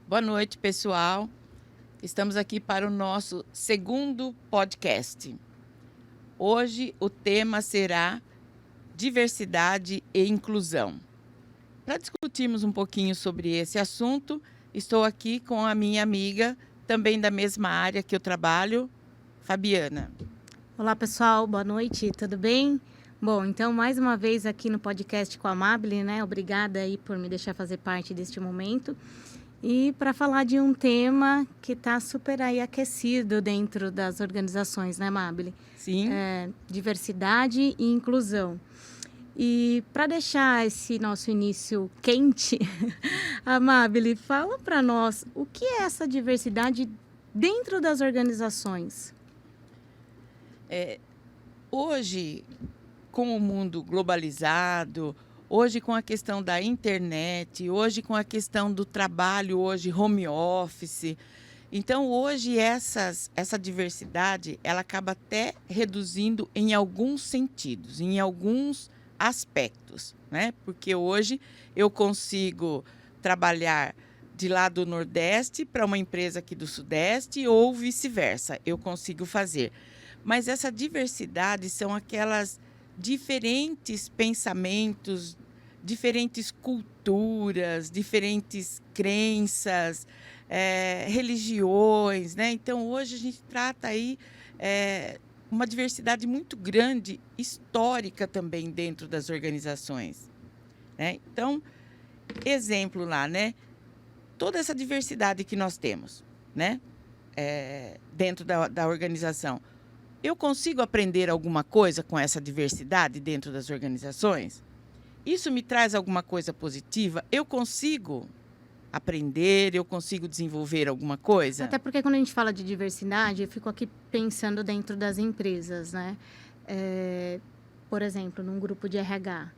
Boa noite, pessoal. Estamos aqui para o nosso segundo podcast. Hoje o tema será diversidade e inclusão. Para discutirmos um pouquinho sobre esse assunto, estou aqui com a minha amiga, também da mesma área que eu trabalho, Fabiana. Olá, pessoal. Boa noite. Tudo bem? Bom, então, mais uma vez aqui no podcast com a Amabile, né? Obrigada aí por me deixar fazer parte deste momento. E para falar de um tema que está super aí aquecido dentro das organizações, né, Amabile? Sim. Diversidade e inclusão. E para deixar esse nosso início quente, Amabile, fala para nós o que é essa diversidade dentro das organizações. Hoje, com o mundo globalizado, hoje com a questão da internet, hoje com a questão do trabalho, hoje home office. Então, hoje essa diversidade, ela acaba até reduzindo em alguns sentidos, em alguns aspectos, né? Porque hoje eu consigo trabalhar de lá do Nordeste para uma empresa aqui do Sudeste ou vice-versa, eu consigo fazer. Mas essa diversidade são aquelas diferentes pensamentos, diferentes culturas, diferentes crenças, religiões, né? Então, hoje a gente trata aí uma diversidade muito grande, histórica também dentro das organizações, né? Então, exemplo lá, né? Toda essa diversidade que nós temos, né? Dentro da organização. Eu consigo aprender alguma coisa com essa diversidade dentro das organizações? Isso me traz alguma coisa positiva? Eu consigo aprender? Eu consigo desenvolver alguma coisa? Até porque quando a gente fala de diversidade, eu fico aqui pensando dentro das empresas, né? Por exemplo, num grupo de RH,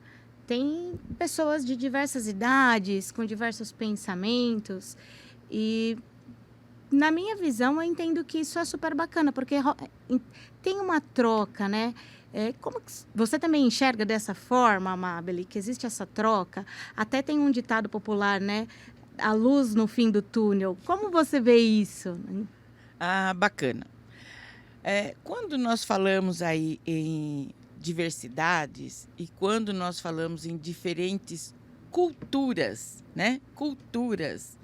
tem pessoas de diversas idades, com diversos pensamentos e na minha visão, eu entendo que isso é super bacana, porque tem uma troca, né? Como que você também enxerga dessa forma, Amabile, que existe essa troca? Até tem um ditado popular, né? A luz no fim do túnel. Como você vê isso? Ah, bacana. Quando nós falamos aí em diversidades e quando nós falamos em diferentes culturas, né? Culturas.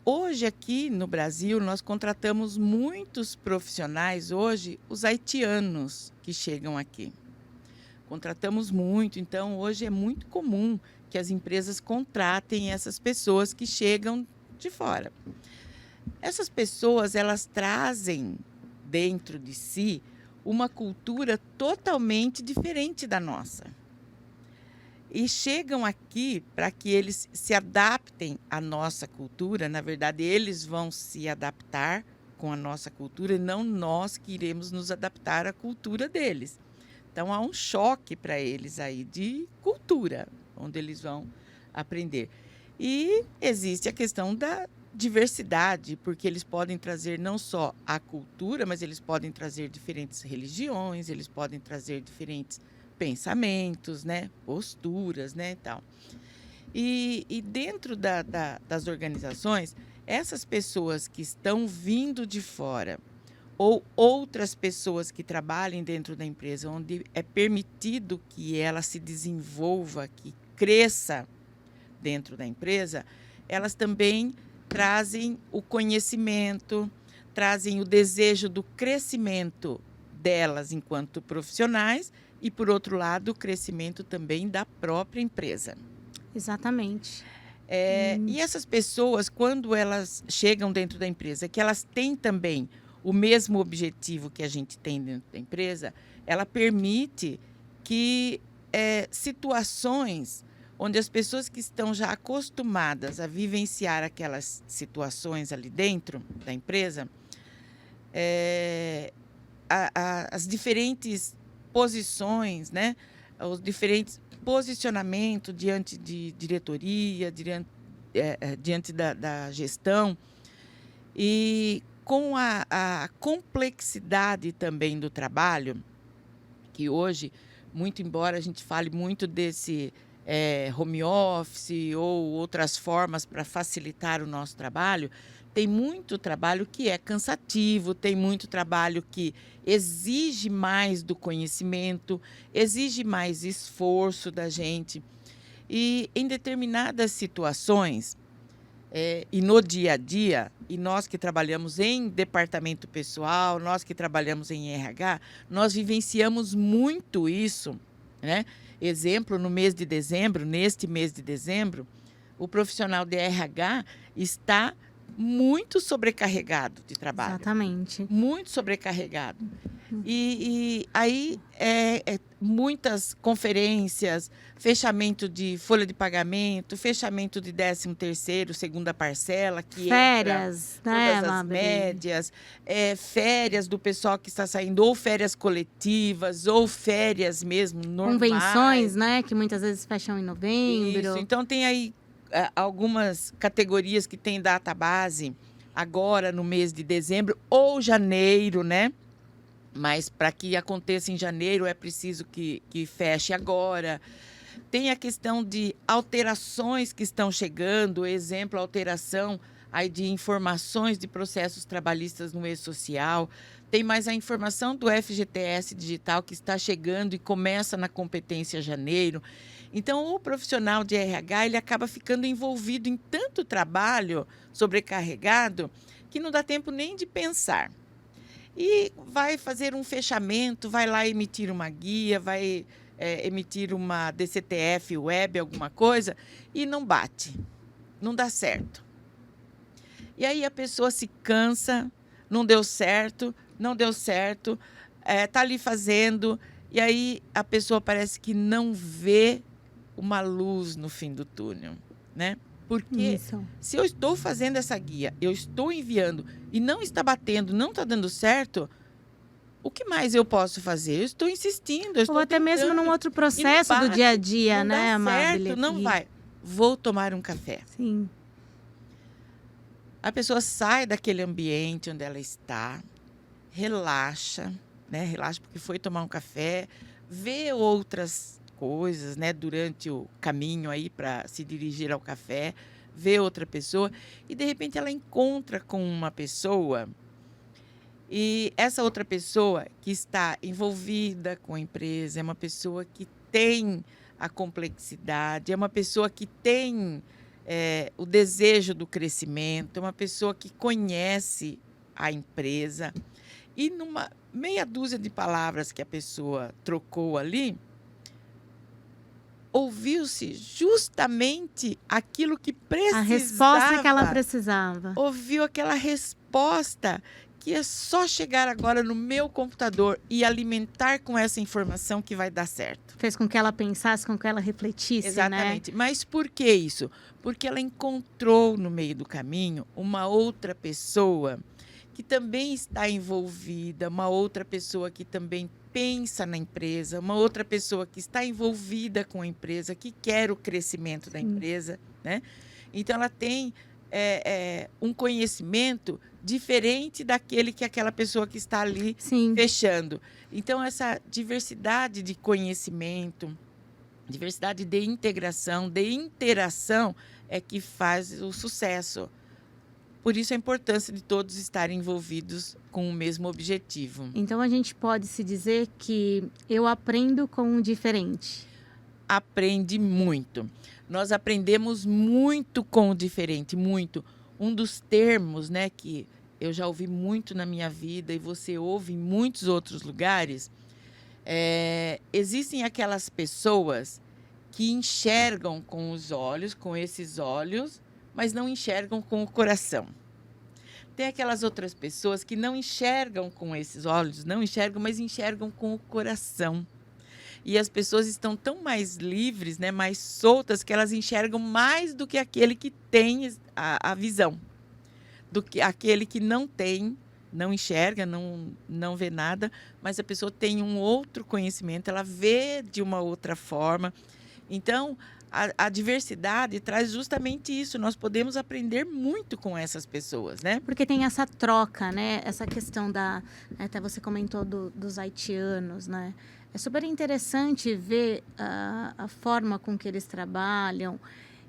Hoje aqui no Brasil, nós contratamos muitos profissionais, hoje, os haitianos que chegam aqui. Contratamos muito, então hoje é muito comum que as empresas contratem essas pessoas que chegam de fora. Essas pessoas, elas trazem dentro de si uma cultura totalmente diferente da nossa. E chegam aqui para que eles se adaptem à nossa cultura. Na verdade, eles vão se adaptar com a nossa cultura e não nós que iremos nos adaptar à cultura deles. Então, há um choque para eles aí de cultura, onde eles vão aprender. E existe a questão da diversidade, porque eles podem trazer não só a cultura, mas eles podem trazer diferentes religiões, eles podem trazer diferentes pensamentos, né, posturas, né, e tal. E dentro das organizações, essas pessoas que estão vindo de fora ou outras pessoas que trabalhem dentro da empresa, onde é permitido que ela se desenvolva, que cresça dentro da empresa, elas também trazem o conhecimento, trazem o desejo do crescimento delas enquanto profissionais e, por outro lado, o crescimento também da própria empresa. Exatamente. E essas pessoas, quando elas chegam dentro da empresa, que elas têm também o mesmo objetivo que a gente tem dentro da empresa, ela permite que situações onde as pessoas que estão já acostumadas a vivenciar aquelas situações ali dentro da empresa, as diferentes posições, né? Os diferentes posicionamentos diante de diretoria, diante da gestão, e com a complexidade também do trabalho, que hoje, muito embora a gente fale muito home office ou outras formas para facilitar o nosso trabalho, tem muito trabalho que é cansativo, tem muito trabalho que exige mais do conhecimento, exige mais esforço da gente. E em determinadas situações, e no dia a dia, e nós que trabalhamos em departamento pessoal, nós que trabalhamos em RH, nós vivenciamos muito isso, né? Exemplo, no mês de dezembro, neste mês de dezembro, o profissional de RH está muito sobrecarregado de trabalho. Exatamente. Muito sobrecarregado. E aí, muitas conferências, fechamento de folha de pagamento, fechamento de 13º, segunda parcela, que Férias, entra né, todas as Mabel? médias, férias do pessoal que está saindo, ou férias coletivas, ou férias mesmo normais. Convenções, né, que muitas vezes fecham em novembro. Isso, então tem aí algumas categorias que têm data base agora no mês de dezembro ou janeiro, né? Mas para que aconteça em janeiro é preciso que feche agora. Tem a questão de alterações que estão chegando, exemplo, alteração aí de informações de processos trabalhistas no e-social. Tem mais a informação do FGTS digital que está chegando e começa na competência janeiro. Então, o profissional de RH ele acaba ficando envolvido em tanto trabalho sobrecarregado que não dá tempo nem de pensar. E vai fazer um fechamento, vai lá emitir uma guia, vai emitir uma DCTF web, alguma coisa, e não bate, não dá certo. E aí a pessoa se cansa, não deu certo, está ali fazendo, e aí a pessoa parece que não vê uma luz no fim do túnel, né? Porque se eu estou fazendo essa guia, eu estou enviando e não está batendo, não está dando certo, o que mais eu posso fazer? Eu estou insistindo, eu estou Ou até tentando, mesmo num outro processo do dia a dia, né, não dá certo, Mabel? não vai. Vou tomar um café. Sim. A pessoa sai daquele ambiente onde ela está, relaxa, né? Relaxa porque foi tomar um café, vê outras coisas, né, durante o caminho aí para se dirigir ao café, vê outra pessoa e de repente ela encontra com uma pessoa e essa outra pessoa que está envolvida com a empresa é uma pessoa que tem a complexidade, é uma pessoa que tem o desejo do crescimento, é uma pessoa que conhece a empresa e numa meia dúzia de palavras que a pessoa trocou ali, ouviu-se justamente aquilo que precisava. A resposta que ela precisava. Ouviu aquela resposta que é só chegar agora no meu computador e alimentar com essa informação que vai dar certo. Fez com que ela pensasse, com que ela refletisse, Exatamente. né? Mas por que isso? Porque ela encontrou no meio do caminho uma outra pessoa que também está envolvida, uma outra pessoa que também pensa na empresa, uma outra pessoa que está envolvida com a empresa, que quer o crescimento da empresa, né? Então, ela tem um conhecimento diferente daquele que aquela pessoa que está ali fechando. Então, essa diversidade de conhecimento, diversidade de integração, de interação, é que faz o sucesso. Por isso a importância de todos estarem envolvidos com o mesmo objetivo. Então a gente pode se dizer que eu aprendo com o diferente. Aprende muito. Nós aprendemos muito com o diferente, muito. Um dos termos, né, que eu já ouvi muito na minha vida e você ouve em muitos outros lugares, existem aquelas pessoas que enxergam com os olhos, com esses olhos, mas não enxergam com o coração. Tem aquelas outras pessoas que não enxergam com esses olhos, não enxergam, mas enxergam com o coração. E as pessoas estão tão mais livres, né, mais soltas, que elas enxergam mais do que aquele que tem a visão. Do que aquele que não tem, não enxerga, não vê nada, mas a pessoa tem um outro conhecimento, ela vê de uma outra forma. Então, a diversidade traz justamente isso. Nós podemos aprender muito com essas pessoas, né? Porque tem essa troca, né? Essa questão até você comentou dos haitianos, né? É super interessante ver a forma com que eles trabalham,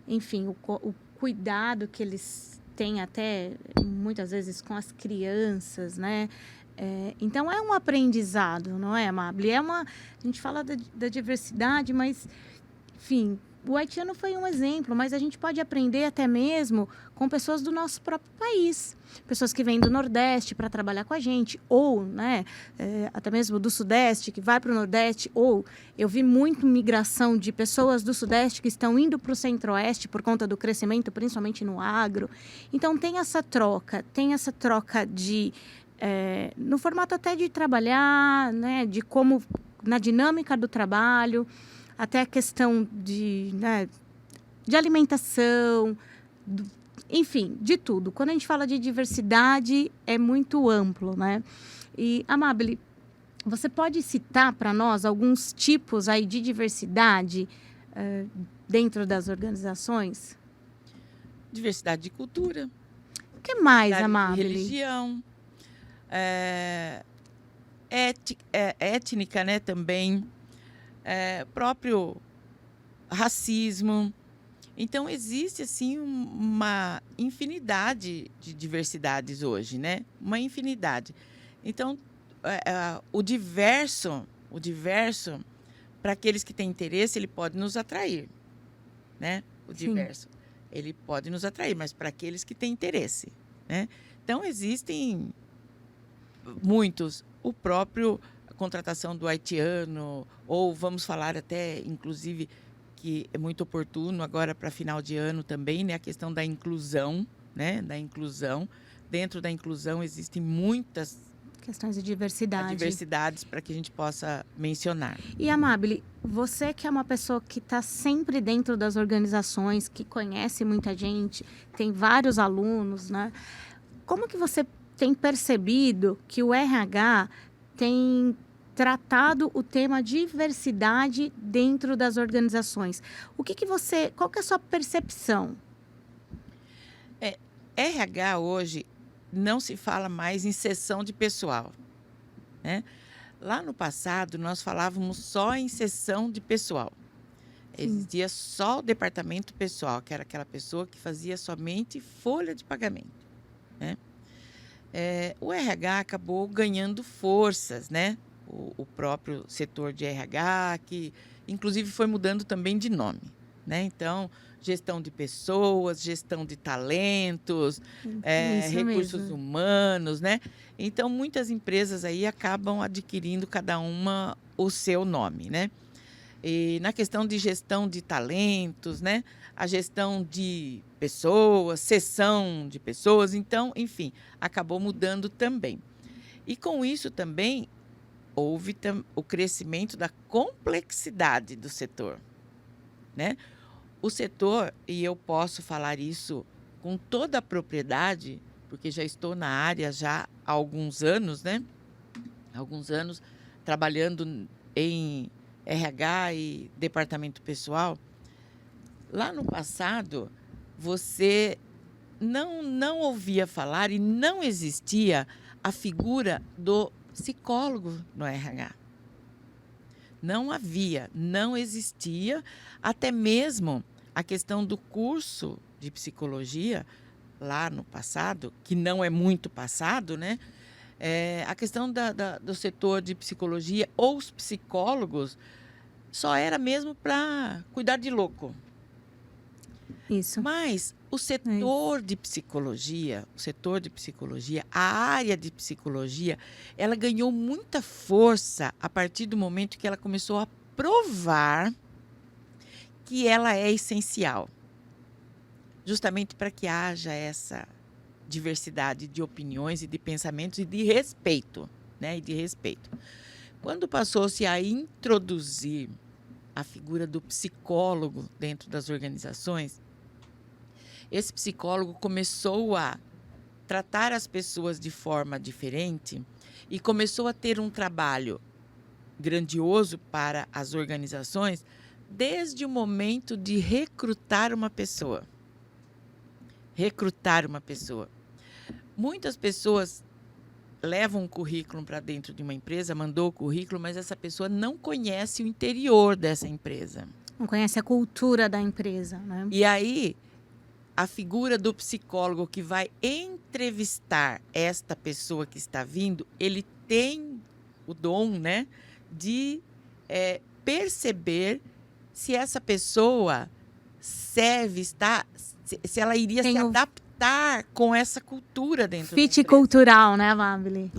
enfim, o cuidado que eles têm até, muitas vezes, com as crianças, né? Então, é um aprendizado, não é, Amable? A gente fala da diversidade, mas, enfim, o haitiano foi um exemplo, mas a gente pode aprender até mesmo com pessoas do nosso próprio país. Pessoas que vêm do Nordeste para trabalhar com a gente, ou, né, até mesmo do Sudeste, que vai para o Nordeste, ou eu vi muito migração de pessoas do Sudeste que estão indo para o Centro-Oeste por conta do crescimento, principalmente no agro. Então, tem essa troca de... no formato até de trabalhar, né, de como, na dinâmica do trabalho, até a questão de alimentação, enfim, de tudo. Quando a gente fala de diversidade, é muito amplo, né? E, Amable, você pode citar para nós alguns tipos aí de diversidade dentro das organizações? Diversidade de cultura. O que mais, diversidade Amable? de religião. Étnica, né, também. Próprio racismo. Então, existe, assim, uma infinidade de diversidades hoje, né? Uma infinidade. Então, o diverso, para aqueles que têm interesse, ele pode nos atrair, né? O Sim. diverso. Ele pode nos atrair, mas para aqueles que têm interesse, né? Então, existem muitos. O próprio contratação do haitiano, ou vamos falar até, inclusive, que é muito oportuno agora para final de ano também, né? A questão da inclusão, né? Da inclusão. Dentro da inclusão existem muitas questões de diversidades para que a gente possa mencionar. E, Amable, você que é uma pessoa que está sempre dentro das organizações, que conhece muita gente, tem vários alunos, né? Como que você tem percebido que o RH tem tratado o tema diversidade dentro das organizações? Qual que é a sua percepção? RH hoje não se fala mais em sessão de pessoal, né? Lá no passado, nós falávamos só em sessão de pessoal. Existia só o departamento pessoal, que era aquela pessoa que fazia somente folha de pagamento, né? O RH acabou ganhando forças, né? O próprio setor de RH, que inclusive foi mudando também de nome, né? Então, gestão de pessoas, gestão de talentos, recursos humanos, né? Então, muitas empresas aí acabam adquirindo cada uma o seu nome, né? E na questão de gestão de talentos, né? A gestão de pessoas, sessão de pessoas, então, enfim, acabou mudando também. E com isso também houve o crescimento da complexidade do setor, né? O setor, e eu posso falar isso com toda a propriedade, porque já estou na área já há alguns anos, né? Alguns anos trabalhando em RH e departamento pessoal. Lá no passado, você não ouvia falar e não existia a figura do psicólogo no RH. Não havia, não existia, até mesmo a questão do curso de psicologia, lá no passado, que não é muito passado, né? A questão do setor de psicologia ou os psicólogos só era mesmo para cuidar de louco. Isso. Mas o setor de psicologia, a área de psicologia, ela ganhou muita força a partir do momento que ela começou a provar que ela é essencial, justamente para que haja essa diversidade de opiniões e de pensamentos e de respeito, né? E de respeito. Quando passou-se a introduzir a figura do psicólogo dentro das organizações, esse psicólogo começou a tratar as pessoas de forma diferente e começou a ter um trabalho grandioso para as organizações desde o momento de recrutar uma pessoa. Muitas pessoas leva um currículo para dentro de uma empresa, mandou o currículo, mas essa pessoa não conhece o interior dessa empresa. Não conhece a cultura da empresa, né? E aí, a figura do psicólogo que vai entrevistar esta pessoa que está vindo, ele tem o dom, né, de perceber se essa pessoa se ela iria se adaptar com essa cultura dentro da empresa. Fit cultural, né, Amabile?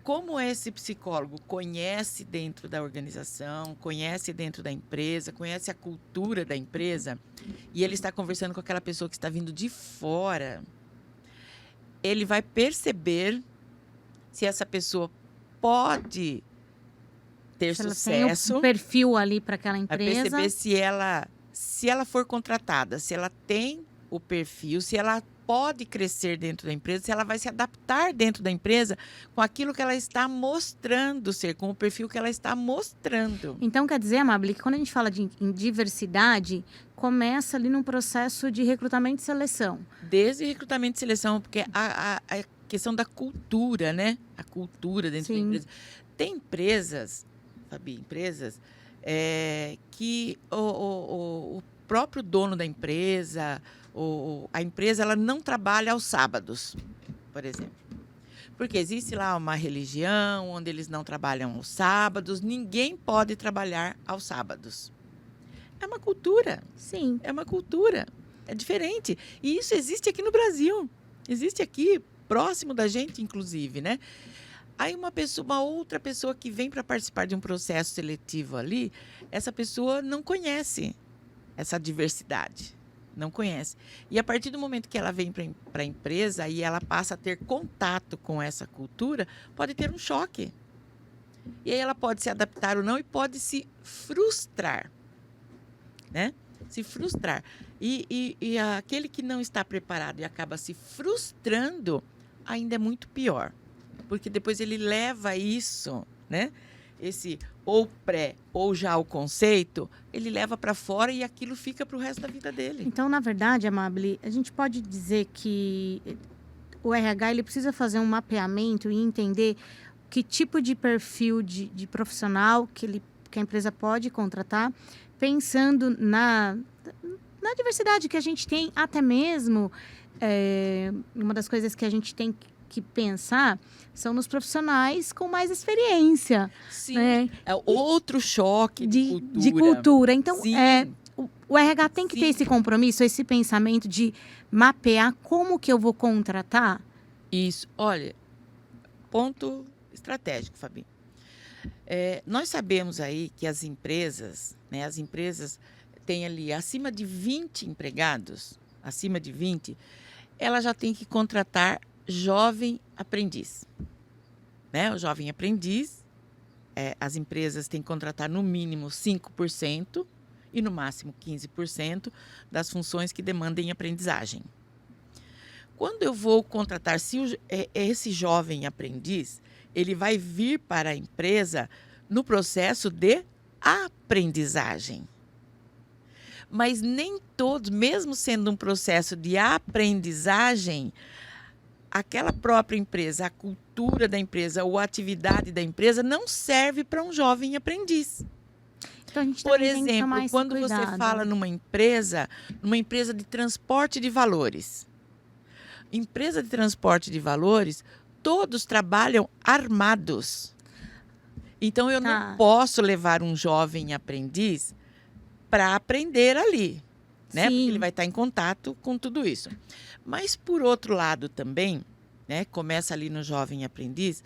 Como esse psicólogo conhece dentro da organização, conhece dentro da empresa, conhece a cultura da empresa, e ele está conversando com aquela pessoa que está vindo de fora, ele vai perceber se essa pessoa pode ter sucesso. Tem um perfil ali para aquela empresa. Vai perceber se ela for contratada, se ela tem o perfil, se ela pode crescer dentro da empresa, se ela vai se adaptar dentro da empresa com aquilo que ela está mostrando ser, com o perfil que ela está mostrando. Então, quer dizer, Amabile, que quando a gente fala em diversidade, começa ali num processo de recrutamento e seleção. Desde recrutamento e seleção, porque a questão da cultura, né? A cultura dentro da empresa. Tem empresas, Fabi, que o próprio dono da empresa, a empresa, ela não trabalha aos sábados, por exemplo. Porque existe lá uma religião onde eles não trabalham aos sábados, ninguém pode trabalhar aos sábados. É uma cultura. Sim. É uma cultura. É diferente. E isso existe aqui no Brasil. Existe aqui, próximo da gente, inclusive, né? Aí uma outra pessoa que vem para participar de um processo seletivo ali, essa pessoa não conhece essa diversidade. Não conhece. E a partir do momento que ela vem para a empresa e ela passa a ter contato com essa cultura, pode ter um choque. E aí ela pode se adaptar ou não e pode se frustrar. Né? Se frustrar. E aquele que não está preparado e acaba se frustrando, ainda é muito pior. Porque depois ele leva isso, né? Esse ou pré ou já o conceito, ele leva para fora e aquilo fica para o resto da vida dele. Então, na verdade, Amabile, a gente pode dizer que o RH ele precisa fazer um mapeamento e entender que tipo de perfil de profissional que a empresa pode contratar, pensando na diversidade que a gente tem, até mesmo uma das coisas que a gente tem que pensar são nos profissionais com mais experiência. Sim, né? É outro choque de cultura. Então, Sim. O RH tem que ter esse compromisso, esse pensamento de mapear como que eu vou contratar. Isso. Olha, ponto estratégico, Fabi. Nós sabemos aí que as empresas têm ali acima de 20 empregados, acima de 20, ela já tem que contratar jovem aprendiz. Né? O jovem aprendiz, as empresas têm que contratar no mínimo 5% e no máximo 15% das funções que demandem aprendizagem. Quando eu vou contratar, se esse jovem aprendiz, ele vai vir para a empresa no processo de aprendizagem. Mas nem todos, mesmo sendo um processo de aprendizagem, aquela própria empresa, a cultura da empresa ou a atividade da empresa não serve para um jovem aprendiz. Então, a gente Por exemplo, quando você fala numa empresa de transporte de valores. Empresa de transporte de valores, todos trabalham armados. Então, eu não posso levar um jovem aprendiz para aprender ali, né? Porque ele vai estar em contato com tudo isso. Mas, por outro lado também, né, começa ali no jovem aprendiz,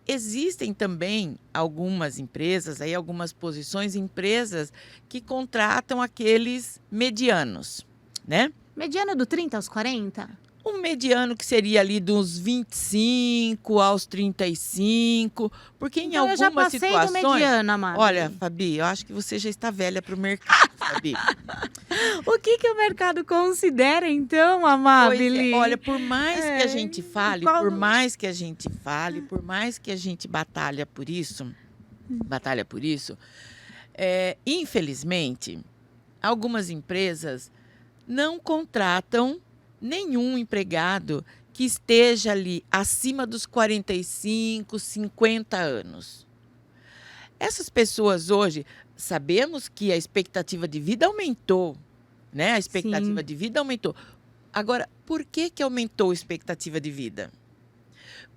existem também algumas empresas, algumas posições, empresas que contratam aqueles medianos, né? Mediano do 30 aos 40? Um mediano que seria ali dos 25 aos 35, porque em algumas situações... eu já passei do mediano, Amabile. Olha, Fabi, eu acho que você já está velha para o mercado, Fabi. O que o mercado considera, então, Amabile? Olha, por mais que a gente fale, por mais que a gente batalha por isso, infelizmente, algumas empresas não contratam nenhum empregado que esteja ali acima dos 45, 50 anos. Essas pessoas hoje, sabemos que a expectativa de vida aumentou, né? A expectativa Sim. de vida aumentou. Agora, por que que aumentou a expectativa de vida?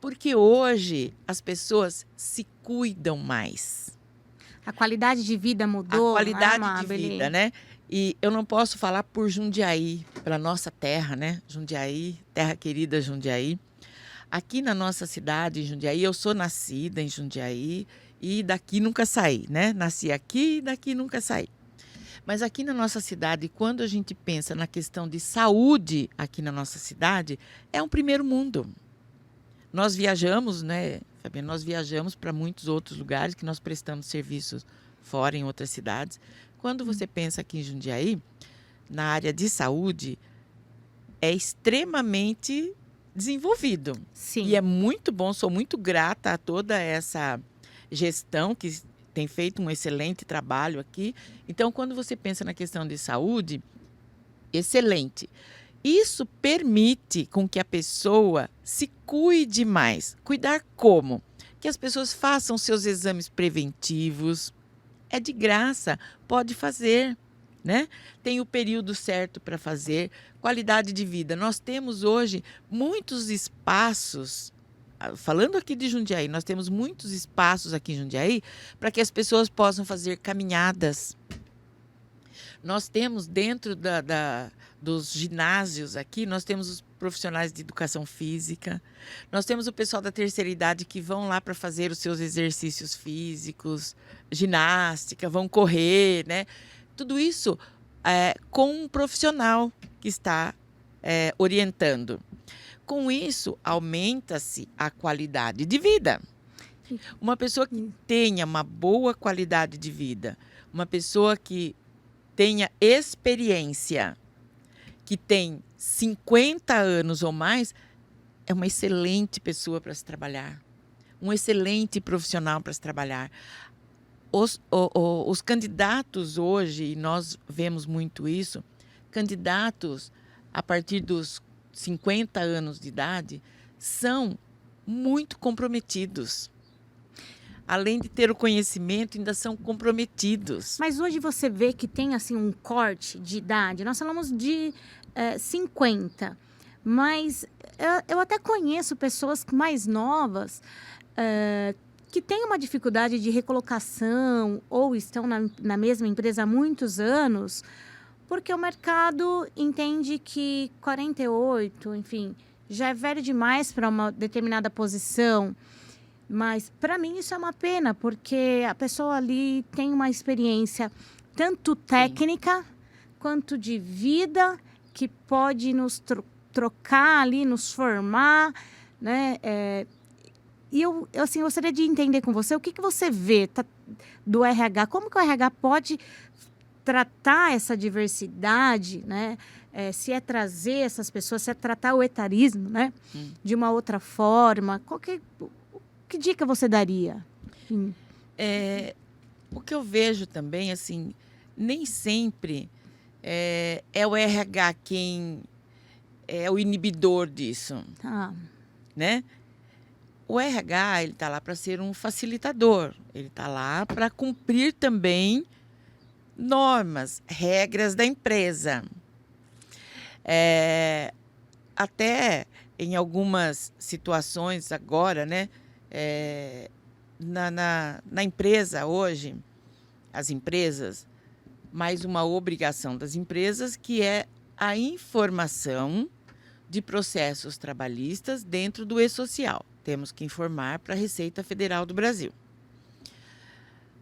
Porque hoje as pessoas se cuidam mais. A qualidade de vida A mudou, não é, qualidade de vida, Amabile? né? E eu não posso falar por Jundiaí, pela nossa terra, né? Jundiaí, terra querida Jundiaí. Aqui na nossa cidade, em Jundiaí, eu sou nascida em Jundiaí e daqui nunca saí, né? Nasci aqui e daqui nunca saí. Mas aqui na nossa cidade, quando a gente pensa na questão de saúde aqui na nossa cidade, é um primeiro mundo. Nós viajamos, né, Fabiana? Nós viajamos para muitos outros lugares que nós prestamos serviços fora, em outras cidades. Quando você pensa aqui em Jundiaí, na área de saúde, é extremamente desenvolvido. Sim. E é muito bom, sou muito grata a toda essa gestão que tem feito um excelente trabalho aqui. Então, quando você pensa na questão de saúde, excelente. Isso permite com que a pessoa se cuide mais. Cuidar como? Que as pessoas façam seus exames preventivos. É de graça, pode fazer, né? Tem o período certo para fazer. Qualidade de vida. Nós temos hoje muitos espaços, falando aqui de Jundiaí, nós temos muitos espaços aqui em Jundiaí para que as pessoas possam fazer caminhadas. Nós temos dentro dos ginásios aqui, nós temos os profissionais de educação física, nós temos o pessoal da terceira idade que vão lá para fazer os seus exercícios físicos, ginástica, vão correr, né? Tudo isso com um profissional que está orientando. Com isso, aumenta-se a qualidade de vida. Uma pessoa que tenha uma boa qualidade de vida, uma pessoa que tenha experiência, que tem 50 anos ou mais, é uma excelente pessoa para se trabalhar, um excelente profissional para se trabalhar. Os candidatos hoje, e nós vemos muito isso, candidatos a partir dos 50 anos de idade, são muito comprometidos. Além de ter o conhecimento, ainda são comprometidos. Mas hoje você vê que tem assim um corte de idade. Nós falamos de 50, mas eu até conheço pessoas mais novas que têm uma dificuldade de recolocação ou estão na mesma empresa há muitos anos, porque o mercado entende que 48, enfim, já é velho demais para uma determinada posição. Mas, para mim, isso é uma pena, porque a pessoa ali tem uma experiência tanto técnica quanto de vida, que pode nos trocar ali, nos formar, né? E eu assim, gostaria de entender com você o que você vê do RH, como que o RH pode tratar essa diversidade, né? Se é trazer essas pessoas, se é tratar o etarismo, né? De uma outra forma, que dica você daria? O que eu vejo também, assim, nem sempre é o RH quem é o inibidor disso, né? O RH, ele está lá para ser um facilitador, ele está lá para cumprir também normas, regras da empresa. Até em algumas situações agora, né? Na empresa hoje, as empresas, mais uma obrigação das empresas, que é a informação de processos trabalhistas dentro do e-social. Temos que informar para a Receita Federal do Brasil.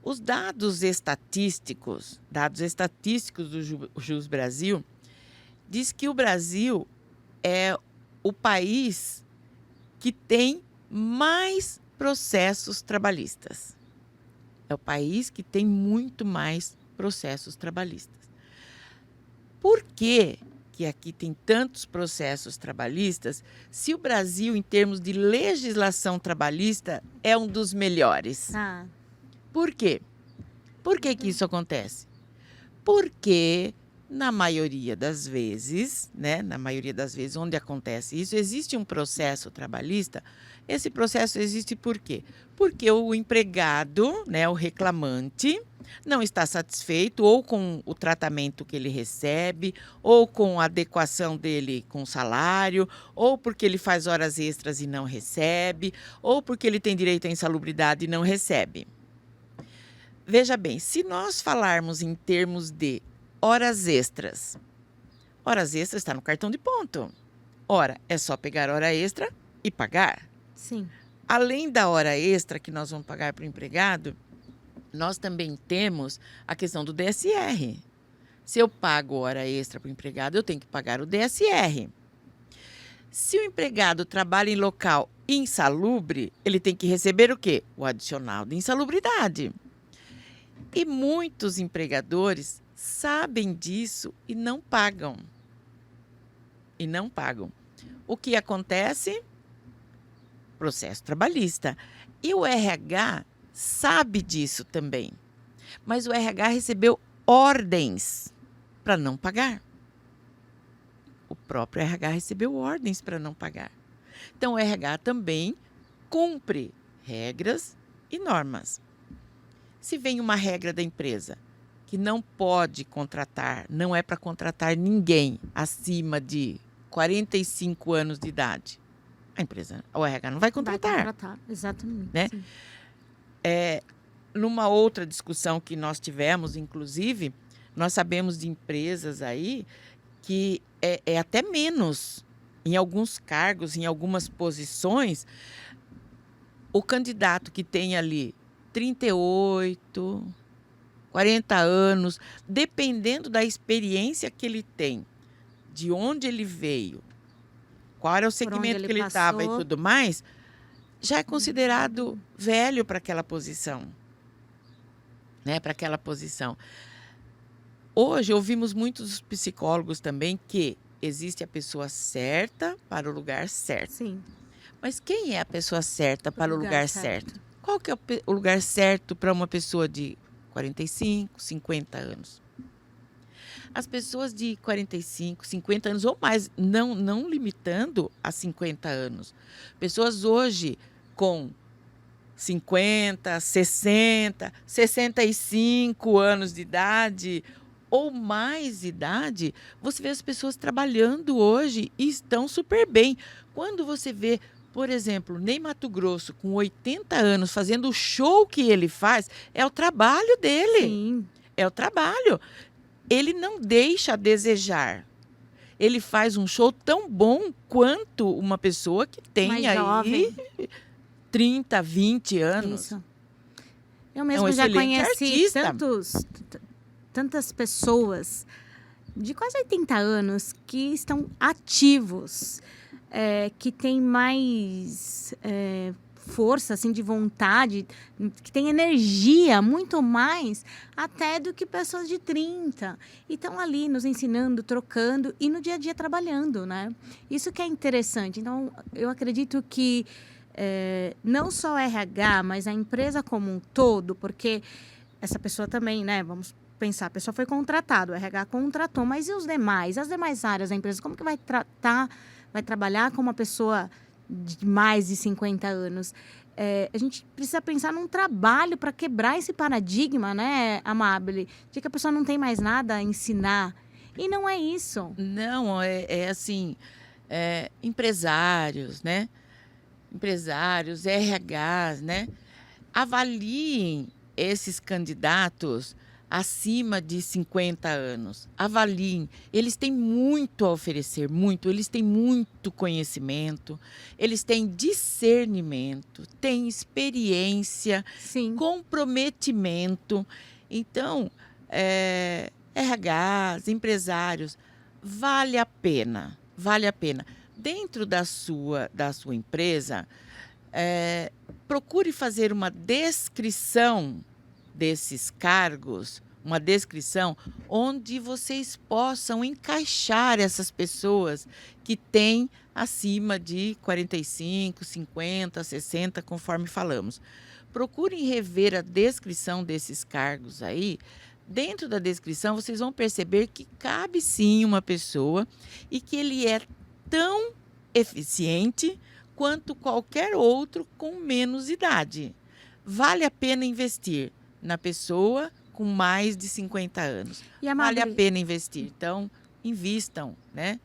Os dados estatísticos do JUS Brasil, diz que o Brasil é o país que tem mais processos trabalhistas. É o país que tem muito mais processos trabalhistas. Por que aqui tem tantos processos trabalhistas, se o Brasil, em termos de legislação trabalhista, é um dos melhores? Por quê? Por que isso acontece? Porque Na maioria das vezes, né, na maioria das vezes onde acontece isso, existe um processo trabalhista. Esse processo existe por quê? Porque o empregado, né, o reclamante, não está satisfeito ou com o tratamento que ele recebe, ou com a adequação dele com o salário, ou porque ele faz horas extras e não recebe, ou porque ele tem direito à insalubridade e não recebe. Veja bem, se nós falarmos em termos de horas extras está no cartão de ponto. Ora, é só pegar hora extra e pagar. Sim. Além da hora extra que nós vamos pagar para o empregado, nós também temos a questão do DSR. Se eu pago hora extra para o empregado, eu tenho que pagar o DSR. Se o empregado trabalha em local insalubre, ele tem que receber o quê? O adicional de insalubridade. E muitos empregadores sabem disso e não pagam. O que acontece? Processo trabalhista. E o RH sabe disso também. Mas o RH recebeu ordens para não pagar. O próprio RH recebeu ordens para não pagar. Então, o RH também cumpre regras e normas. Se vem uma regra da empresa que não pode contratar, não é para contratar ninguém acima de 45 anos de idade, a empresa, o RH não vai contratar. Vai contratar, exatamente. Né? Sim. Numa outra discussão que nós tivemos, inclusive, nós sabemos de empresas aí que é até menos, em alguns cargos, em algumas posições, o candidato que tem ali 38, 40 anos, dependendo da experiência que ele tem, de onde ele veio, qual era o segmento que ele estava e tudo mais, já é considerado velho para aquela posição. Né? Para aquela posição. Hoje, ouvimos muitos psicólogos também que existe a pessoa certa para o lugar certo. Sim. Mas quem é a pessoa certa para o lugar certo? Qual que é o lugar certo para uma pessoa de 45, 50 anos? As pessoas de 45, 50 anos ou mais, não limitando a 50 anos. Pessoas hoje com 50, 60, 65 anos de idade ou mais idade, você vê as pessoas trabalhando hoje e estão super bem. Quando você vê, por exemplo, Ney Matogrosso, com 80 anos, fazendo o show que ele faz, é o trabalho dele. Sim. É o trabalho. Ele não deixa a desejar. Ele faz um show tão bom quanto uma pessoa que tem mais aí jovem. 30, 20 anos. Isso. Eu mesmo já conheci artista. tantas pessoas de quase 80 anos que estão ativos, que têm mais força assim, de vontade, que têm energia muito mais até do que pessoas de 30. E estão ali nos ensinando, trocando e no dia a dia trabalhando, né? Isso que é interessante. Então, eu acredito que não só o RH, mas a empresa como um todo, porque essa pessoa também, né? Vamos pensar, a pessoa foi contratada, o RH contratou, mas e os demais? As demais áreas da empresa, como que vai trabalhar com uma pessoa de mais de 50 anos? A gente precisa pensar num trabalho para quebrar esse paradigma, né, Amabile? De que a pessoa não tem mais nada a ensinar. E não é isso. Não, é assim, empresários, né? Empresários, RHs, né? Avaliem esses candidatos acima de 50 anos. Avaliem. Eles têm muito a oferecer, muito. Eles têm muito conhecimento, eles têm discernimento, têm experiência, Sim. comprometimento. Então, RHs, empresários, vale a pena, vale a pena. Dentro da sua empresa, procure fazer uma descrição desses cargos, uma descrição onde vocês possam encaixar essas pessoas que têm acima de 45, 50, 60, conforme falamos. Procurem rever a descrição desses cargos aí Dentro da descrição, vocês vão perceber que cabe sim uma pessoa e que ele é tão eficiente quanto qualquer outro com menos idade. Vale a pena investir na pessoa com mais de 50 anos. E a Vale a Mabel, pena investir. Então, invistam, né?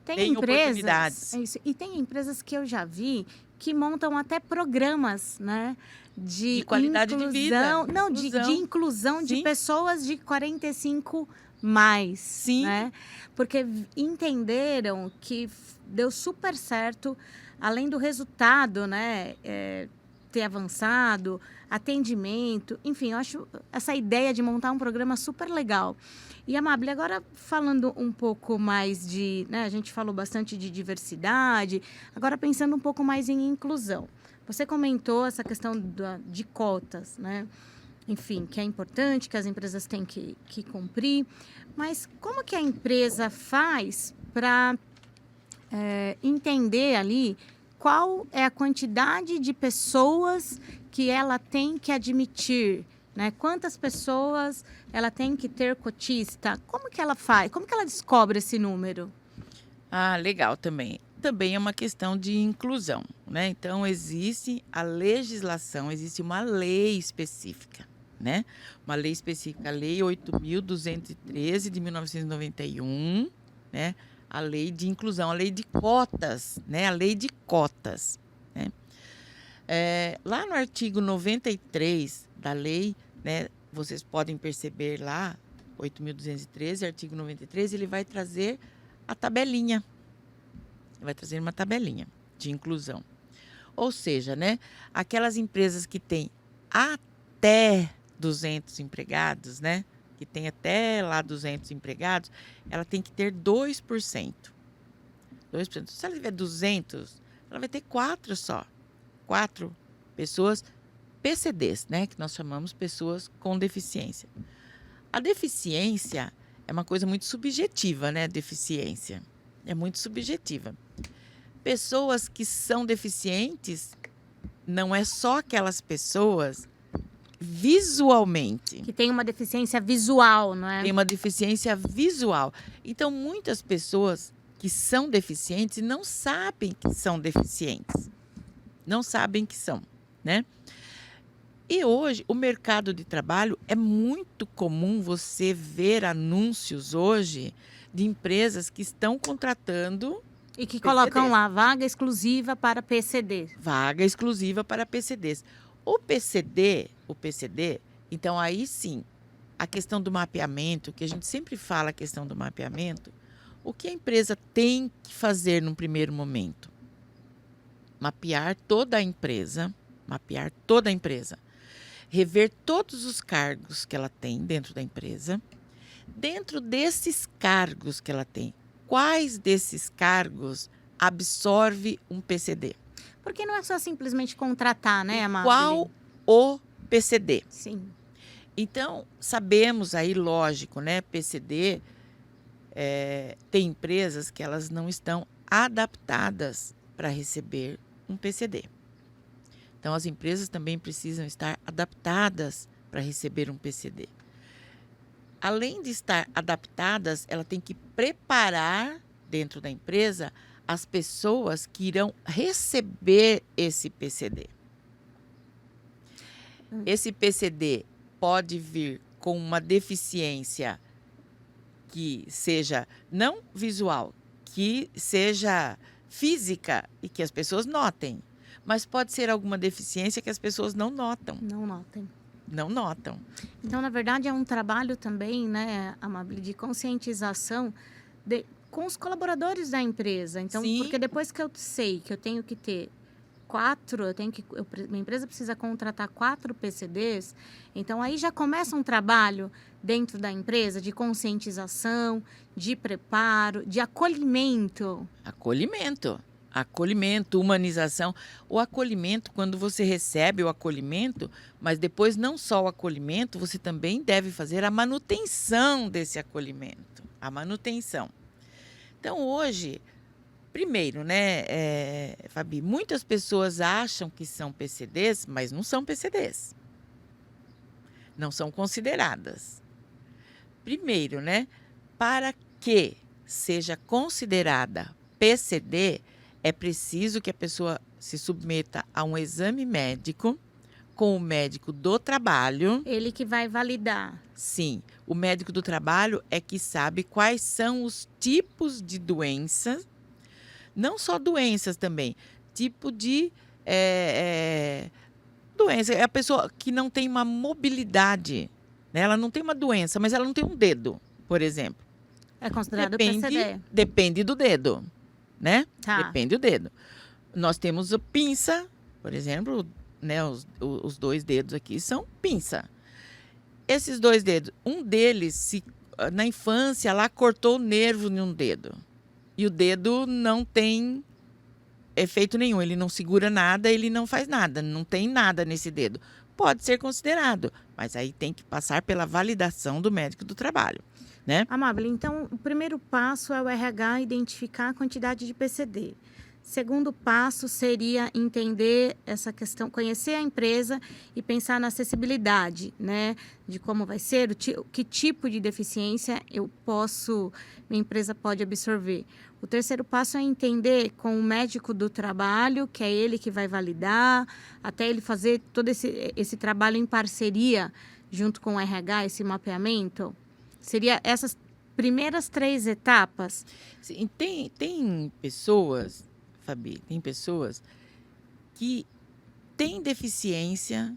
tem Tem empresas, oportunidades. é isso, e tem empresas que eu já vi que montam até programas, né, De qualidade de vida. inclusão, não, de Inclusão. inclusão de Sim. pessoas de 45 mais, Sim. né? Porque entenderam que deu super certo, além do resultado, né, ter avançado, atendimento, enfim, eu acho essa ideia de montar um programa super legal. E, Amábile, agora falando um pouco mais de, né, a gente falou bastante de diversidade, agora pensando um pouco mais em inclusão. Você comentou essa questão de cotas, né? Enfim, que é importante, que as empresas têm que cumprir, mas como que a empresa faz para entender ali qual é a quantidade de pessoas que ela tem que admitir, né? Quantas pessoas ela tem que ter cotista? Como que ela faz? Como que ela descobre esse número? Ah, legal também. Também é uma questão de inclusão, né? Então, existe a legislação, existe uma lei específica, né? Uma lei específica, a Lei 8.213 de 1991, né? A lei de inclusão, a lei de cotas, né? A lei de cotas, né? Lá no artigo 93 da lei, né? Vocês podem perceber lá, 8.213, artigo 93, ele vai trazer a tabelinha. Vai trazer uma tabelinha de inclusão. Ou seja, né? Aquelas empresas que têm até 200 empregados, né? Que tem até lá 200 empregados, ela tem que ter 2%. 2%. Se ela tiver 200, ela vai ter 4 só. 4 pessoas PCDs, né? Que nós chamamos pessoas com deficiência. A deficiência é uma coisa muito subjetiva, né? Deficiência. É muito subjetiva. Pessoas que são deficientes não é só aquelas pessoas visualmente. Que tem uma deficiência visual, não é? Tem uma deficiência visual. Então, muitas pessoas que são deficientes não sabem que são deficientes. Não sabem que são, né? E hoje, o mercado de trabalho, é muito comum você ver anúncios hoje de empresas que estão contratando E que PCD. colocam lá vaga exclusiva para PCD. Vaga exclusiva para PCDs. O PCD, então aí sim, a questão do mapeamento, que a gente sempre fala a questão do mapeamento, o que a empresa tem que fazer num primeiro momento? Mapear toda a empresa, rever todos os cargos que ela tem dentro da empresa. Dentro desses cargos que ela tem, quais desses cargos absorve um PCD? Porque não é só simplesmente contratar, né, Amábile? Qual o PCD? Sim. Então, sabemos aí, lógico, né? PCD, tem empresas que elas não estão adaptadas para receber um PCD. Então, as empresas também precisam estar adaptadas para receber um PCD. Além de estar adaptadas, ela tem que preparar dentro da empresa as pessoas que irão receber esse PCD. Esse PCD pode vir com uma deficiência que seja não visual, que seja física e que as pessoas notem. Mas pode ser alguma deficiência que as pessoas não notam. Não notem. Não notam. Então, na verdade, é um trabalho também, né, Amábile, de conscientização com os colaboradores da empresa. Então, Sim. Porque depois que eu sei que eu tenho que ter 4, minha empresa precisa contratar 4 PCDs, então aí já começa um trabalho dentro da empresa de conscientização, de preparo, de acolhimento. Acolhimento, humanização. O acolhimento, quando você recebe o acolhimento, mas depois não só o acolhimento, você também deve fazer a manutenção desse acolhimento. A manutenção. Então, hoje, primeiro, né, Fabi, muitas pessoas acham que são PCDs, mas não são PCDs. Não são consideradas. Primeiro, né? Para que seja considerada PCD, é preciso que a pessoa se submeta a um exame médico com o médico do trabalho. Ele que vai validar. Sim, o médico do trabalho é que sabe quais são os tipos de doenças, não só doenças também, tipo de doença. É a pessoa que não tem uma mobilidade, né? Ela não tem uma doença, mas ela não tem um dedo, por exemplo. É considerado PCD. Depende do dedo, né? Tá. Depende do dedo. Nós temos a pinça, por exemplo, né? Os 2 dedos aqui são pinça. Esses 2 dedos, um deles, na infância, lá cortou o nervo em um dedo. E o dedo não tem efeito nenhum, ele não segura nada, ele não faz nada, não tem nada nesse dedo. Pode ser considerado, mas aí tem que passar pela validação do médico do trabalho, né? Amável, então o primeiro passo é o RH identificar a quantidade de PCD. Segundo passo seria entender essa questão, conhecer a empresa e pensar na acessibilidade, né? De como vai ser, que tipo de deficiência minha empresa pode absorver. O terceiro passo é entender com o médico do trabalho, que é ele que vai validar, até ele fazer todo esse trabalho em parceria junto com o RH, esse mapeamento. Seria essas primeiras 3 etapas? Sim, tem pessoas, Fabi, tem pessoas que têm deficiência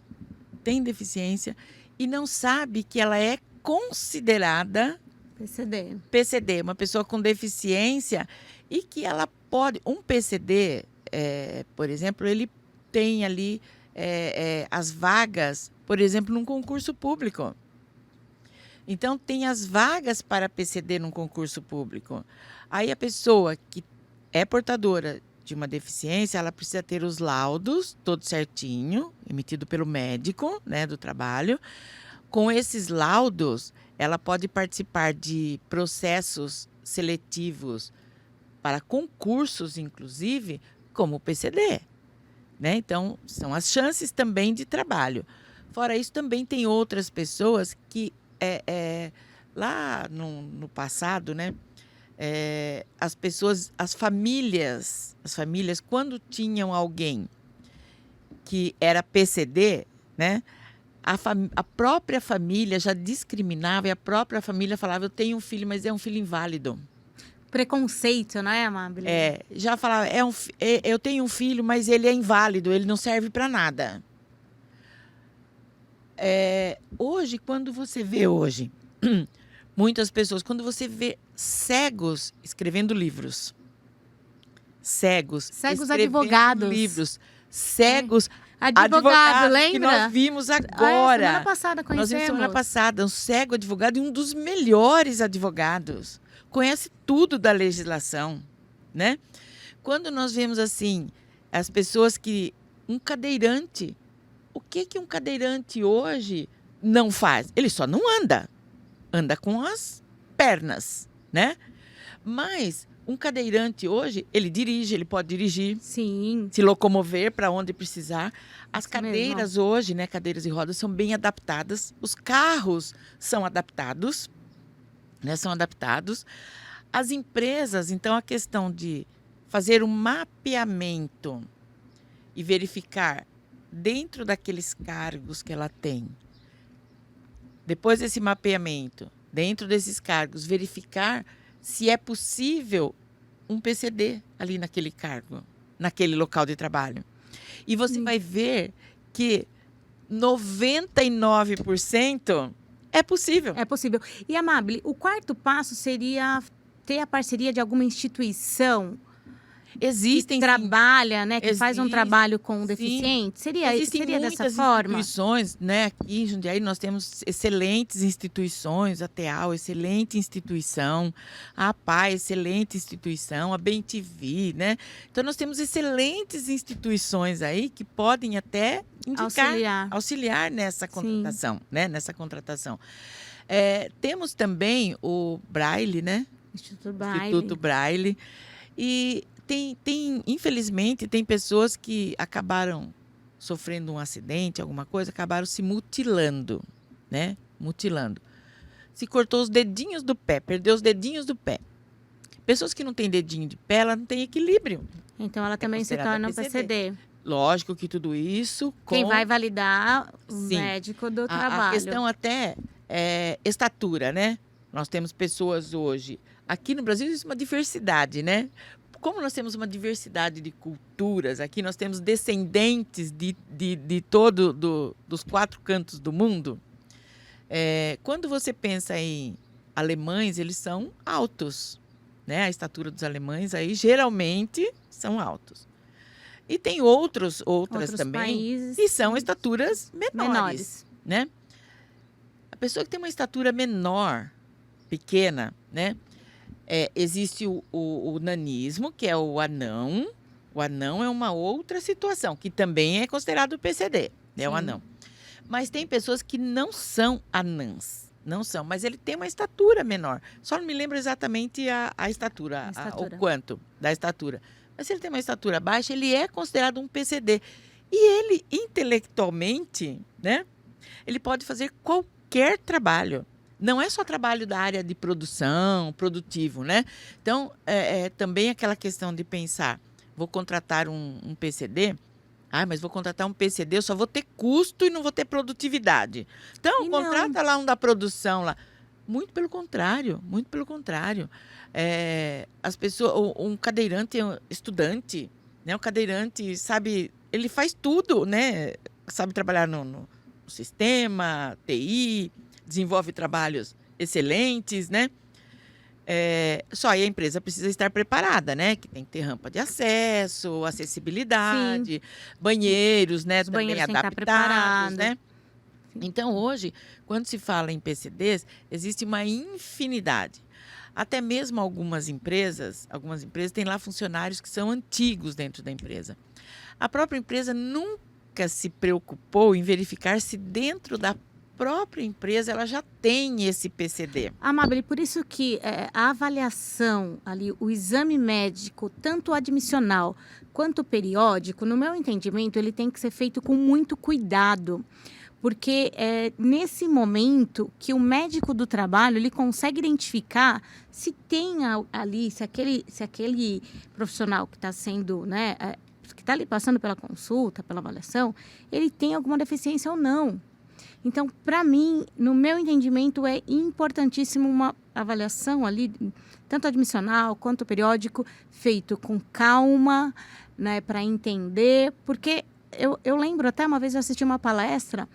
e não sabe que ela é considerada PCD, uma pessoa com deficiência e que ela pode... Um PCD, por exemplo, ele tem ali as vagas, por exemplo, num concurso público. Então, tem as vagas para PCD num concurso público. Aí, a pessoa que é portadora de uma deficiência, ela precisa ter os laudos, todo certinho, emitido pelo médico, né, do trabalho. Com esses laudos, ela pode participar de processos seletivos para concursos, inclusive, como o PCD, né? Então, são as chances também de trabalho. Fora isso, também tem outras pessoas que, lá no passado, né? As famílias, quando tinham alguém que era PCD, né? A própria família já discriminava e a própria família falava: eu tenho um filho, mas é um filho inválido. Preconceito, não é, Amável? Já falava: eu tenho um filho, mas ele é inválido, ele não serve para nada. Hoje, quando você vê muitas pessoas, quando você vê cegos escrevendo livros, cegos advogados, livros, cegos advogado, lembra? Que nós vimos agora. Semana passada conhecemos. Nós vimos semana passada um cego advogado e um dos melhores advogados. Conhece tudo da legislação, né? Quando nós vemos assim, as pessoas que... Um cadeirante, o que um cadeirante hoje não faz? Ele só não anda. Anda com as pernas, né? Mas um cadeirante hoje, ele dirige, ele pode dirigir. Sim. Se locomover para onde precisar. As Isso cadeiras mesmo. hoje, né, cadeiras e rodas, são bem adaptadas. Os carros são adaptados, né, são adaptados. As empresas, então, a questão de fazer um mapeamento e verificar dentro daqueles cargos que ela tem. Depois desse mapeamento, dentro desses cargos, verificar se é possível um PCD ali naquele cargo, naquele local de trabalho. E você vai ver que 99% é possível. É possível. E, Amável, o quarto passo seria ter a parceria de alguma instituição Existem que trabalha, né, que faz um trabalho com deficientes. Seria dessa forma? Instituições, né? Aqui em Jundiaí nós temos excelentes instituições, a TEAL, excelente instituição, a APAE, excelente instituição, a BemTV, né? Então nós temos excelentes instituições aí que podem até indicar, auxiliar nessa contratação, né? Nessa contratação. Temos também o Braille, né? Instituto Braille. E infelizmente, tem pessoas que acabaram sofrendo um acidente, alguma coisa, acabaram se mutilando, né? Mutilando. se cortou os dedinhos do pé, perdeu os dedinhos do pé. Pessoas que não têm dedinho de pé, ela não tem equilíbrio. Então, ela também se considerada torna um PCD. Lógico que tudo isso Quem vai validar? O Sim. médico do A trabalho. questão até é estatura, né? Nós temos pessoas hoje... Aqui no Brasil existe uma diversidade, né? Como nós temos uma diversidade de culturas, aqui nós temos descendentes de dos 4 cantos do mundo. Quando você pensa em alemães, eles são altos, né? A estatura dos alemães aí geralmente são altos. E tem outras também países que são estaturas menores, né? A pessoa que tem uma estatura menor, pequena, né? Existe o nanismo, que é o anão. O anão é uma outra situação, que também é considerado PCD, né? O anão. Mas tem pessoas que não são anãs. Não são, mas ele tem uma estatura menor. Só não me lembro exatamente a estatura, o quanto da estatura. Mas se ele tem uma estatura baixa, ele é considerado um PCD. E ele, intelectualmente, né? Ele pode fazer qualquer trabalho. Não é só trabalho da área de produção, produtivo, né? Então, também aquela questão de pensar, vou contratar um PCD... mas vou contratar um PCD, eu só vou ter custo e não vou ter produtividade. Então, contrata lá um da produção lá. Muito pelo contrário, muito pelo contrário. As pessoas, um cadeirante estudante, né? O cadeirante sabe, ele faz tudo, né? Sabe trabalhar no sistema, TI, desenvolve trabalhos excelentes, né? Só aí a empresa precisa estar preparada, né? Que tem que ter rampa de acesso, acessibilidade, sim, banheiros, né? Os também banheiros adaptados, né? Sim. Então, hoje, quando se fala em PCDs, existe uma infinidade. Até mesmo algumas empresas têm lá funcionários que são antigos dentro da empresa. A própria empresa nunca se preocupou em verificar se dentro da própria empresa ela já tem esse PCD. Amabile, por isso que a avaliação ali, o exame médico, tanto admissional quanto periódico, no meu entendimento, ele tem que ser feito com muito cuidado. Porque é nesse momento que o médico do trabalho ele consegue identificar se tem ali, se aquele profissional que está sendo, né, que está ali passando pela consulta, pela avaliação, ele tem alguma deficiência ou não. Então, para mim, no meu entendimento, é importantíssimo uma avaliação ali, tanto admissional quanto periódico, feito com calma, né, para entender. Porque eu lembro até uma vez eu assisti uma palestra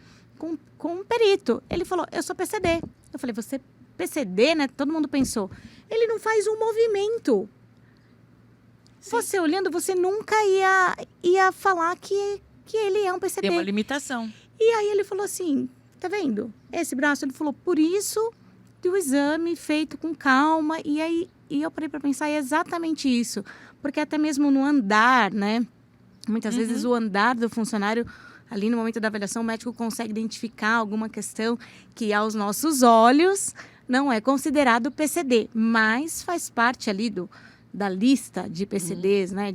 com um perito. Ele falou, eu sou PCD. Eu falei, você PCD, né? Todo mundo pensou. Ele não faz um movimento. Sim. Você olhando, você nunca ia falar que ele é um PCD. Tem uma limitação. E aí ele falou assim, tá vendo? Esse braço, ele falou, por isso do exame feito com calma. E eu parei para pensar, é exatamente isso. Porque até mesmo no andar, né? Muitas vezes o andar do funcionário, ali no momento da avaliação, o médico consegue identificar alguma questão que aos nossos olhos não é considerado PCD, mas faz parte ali da lista de PCDs, né?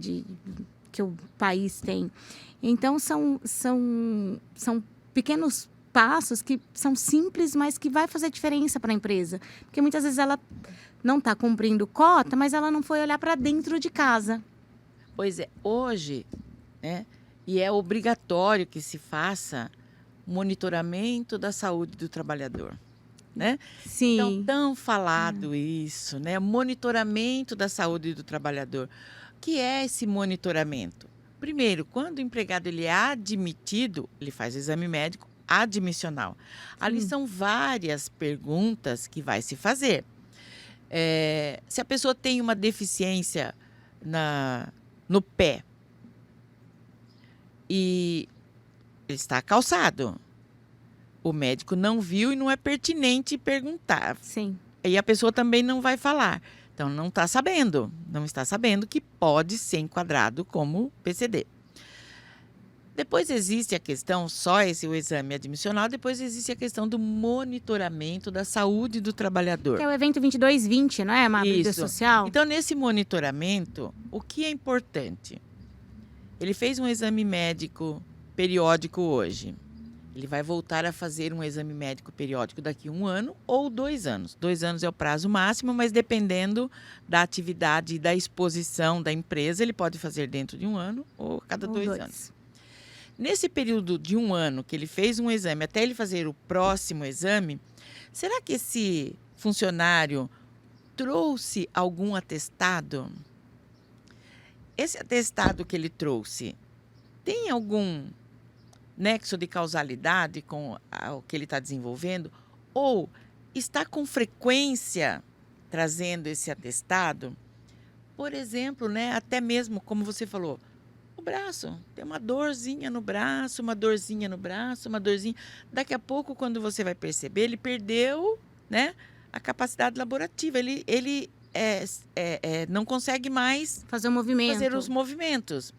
Que o país tem. Então, são pequenos passos que são simples, mas que vai fazer diferença para a empresa. Porque muitas vezes ela não está cumprindo cota, mas ela não foi olhar para dentro de casa. Pois é, hoje, né, e é obrigatório que se faça monitoramento da saúde do trabalhador, né? Sim. Então, tão falado isso, né? Monitoramento da saúde do trabalhador. O que é esse monitoramento? Primeiro, quando o empregado ele é admitido, ele faz o exame médico admissional. Ali são várias perguntas que vai se fazer. Se a pessoa tem uma deficiência no pé e ele está calçado, o médico não viu e não é pertinente perguntar. Sim. E a pessoa também não vai falar. Então, não está sabendo que pode ser enquadrado como PCD. Depois existe a questão, o exame admissional, depois existe a questão do monitoramento da saúde do trabalhador. Que é o evento 2220, não é, Amabile, social? Então, nesse monitoramento, o que é importante? Ele fez um exame médico periódico hoje. Ele vai voltar a fazer um exame médico periódico daqui a 1 ano ou 2 anos. 2 anos é o prazo máximo, mas dependendo da atividade e da exposição da empresa, ele pode fazer dentro de 1 ano ou cada Ou 2 dois. anos. Nesse período de 1 ano que ele fez um exame, até ele fazer o próximo exame, será que esse funcionário trouxe algum atestado? Esse atestado que ele trouxe tem algum nexo de causalidade com o que ele está desenvolvendo? Ou está com frequência trazendo esse atestado? Por exemplo, né, até mesmo, como você falou, o braço. Tem uma dorzinha no braço, uma dorzinha no braço, uma dorzinha. Daqui a pouco, quando você vai perceber, ele perdeu, né, a capacidade laborativa. Ele não consegue mais Fazer o movimento. fazer os movimentos.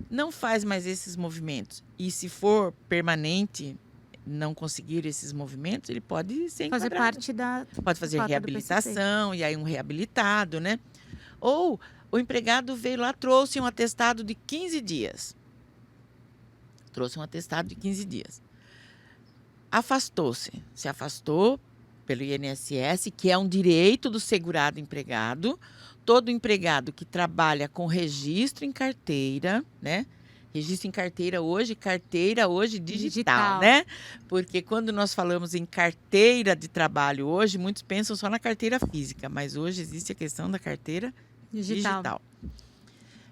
Não faz mais esses movimentos. E se for permanente, não conseguir esses movimentos, ele pode ser Fazer enquadrado. parte da Pode fazer cota do reabilitação, e aí um reabilitado, né? Ou o empregado veio lá, trouxe um atestado de 15 dias. Trouxe um atestado de 15 dias. Afastou-se. Se afastou pelo INSS, que é um direito do segurado empregado. Todo empregado que trabalha com registro em carteira, né? Registro em carteira hoje digital, né? Porque quando nós falamos em carteira de trabalho hoje, muitos pensam só na carteira física, mas hoje existe a questão da carteira digital.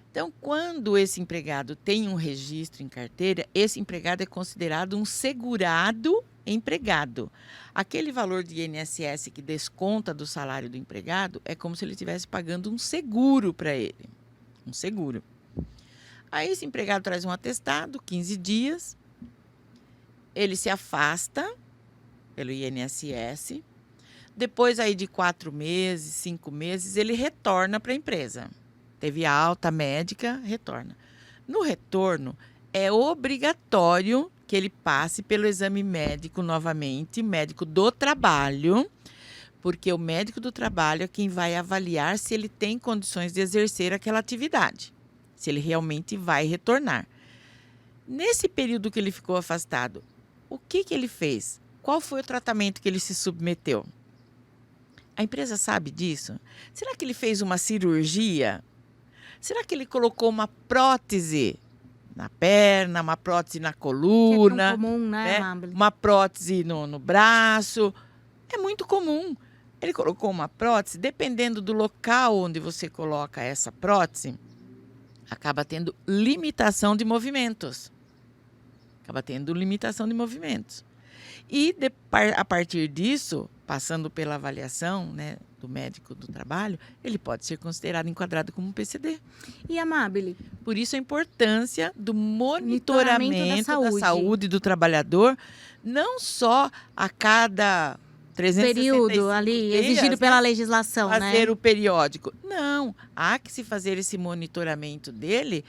Então, quando esse empregado tem um registro em carteira, esse empregado é considerado um segurado empregado. Aquele valor de INSS que desconta do salário do empregado é como se ele estivesse pagando um seguro para ele. Um seguro. Aí esse empregado traz um atestado, 15 dias, ele se afasta pelo INSS, depois aí de 4 meses, 5 meses, ele retorna para a empresa. Teve alta médica, retorna. No retorno, é obrigatório que ele passe pelo exame médico novamente, médico do trabalho, porque o médico do trabalho é quem vai avaliar se ele tem condições de exercer aquela atividade, se ele realmente vai retornar. Nesse período que ele ficou afastado, o que ele fez? Qual foi o tratamento que ele se submeteu? A empresa sabe disso? Será que ele fez uma cirurgia? Será que ele colocou uma prótese na perna, uma prótese na coluna? Que é tão comum, né, Amabile? Uma prótese no braço? É muito comum. Ele colocou uma prótese, dependendo do local onde você coloca essa prótese, acaba tendo limitação de movimentos. E a partir disso, passando pela avaliação, né, do médico do trabalho, ele pode ser considerado enquadrado como um PCD. E, Amabile? Por isso a importância do monitoramento da saúde do trabalhador, não só a cada 365 período ali dias, exigido pela legislação, fazer né? o periódico. Não, há que se fazer esse monitoramento dele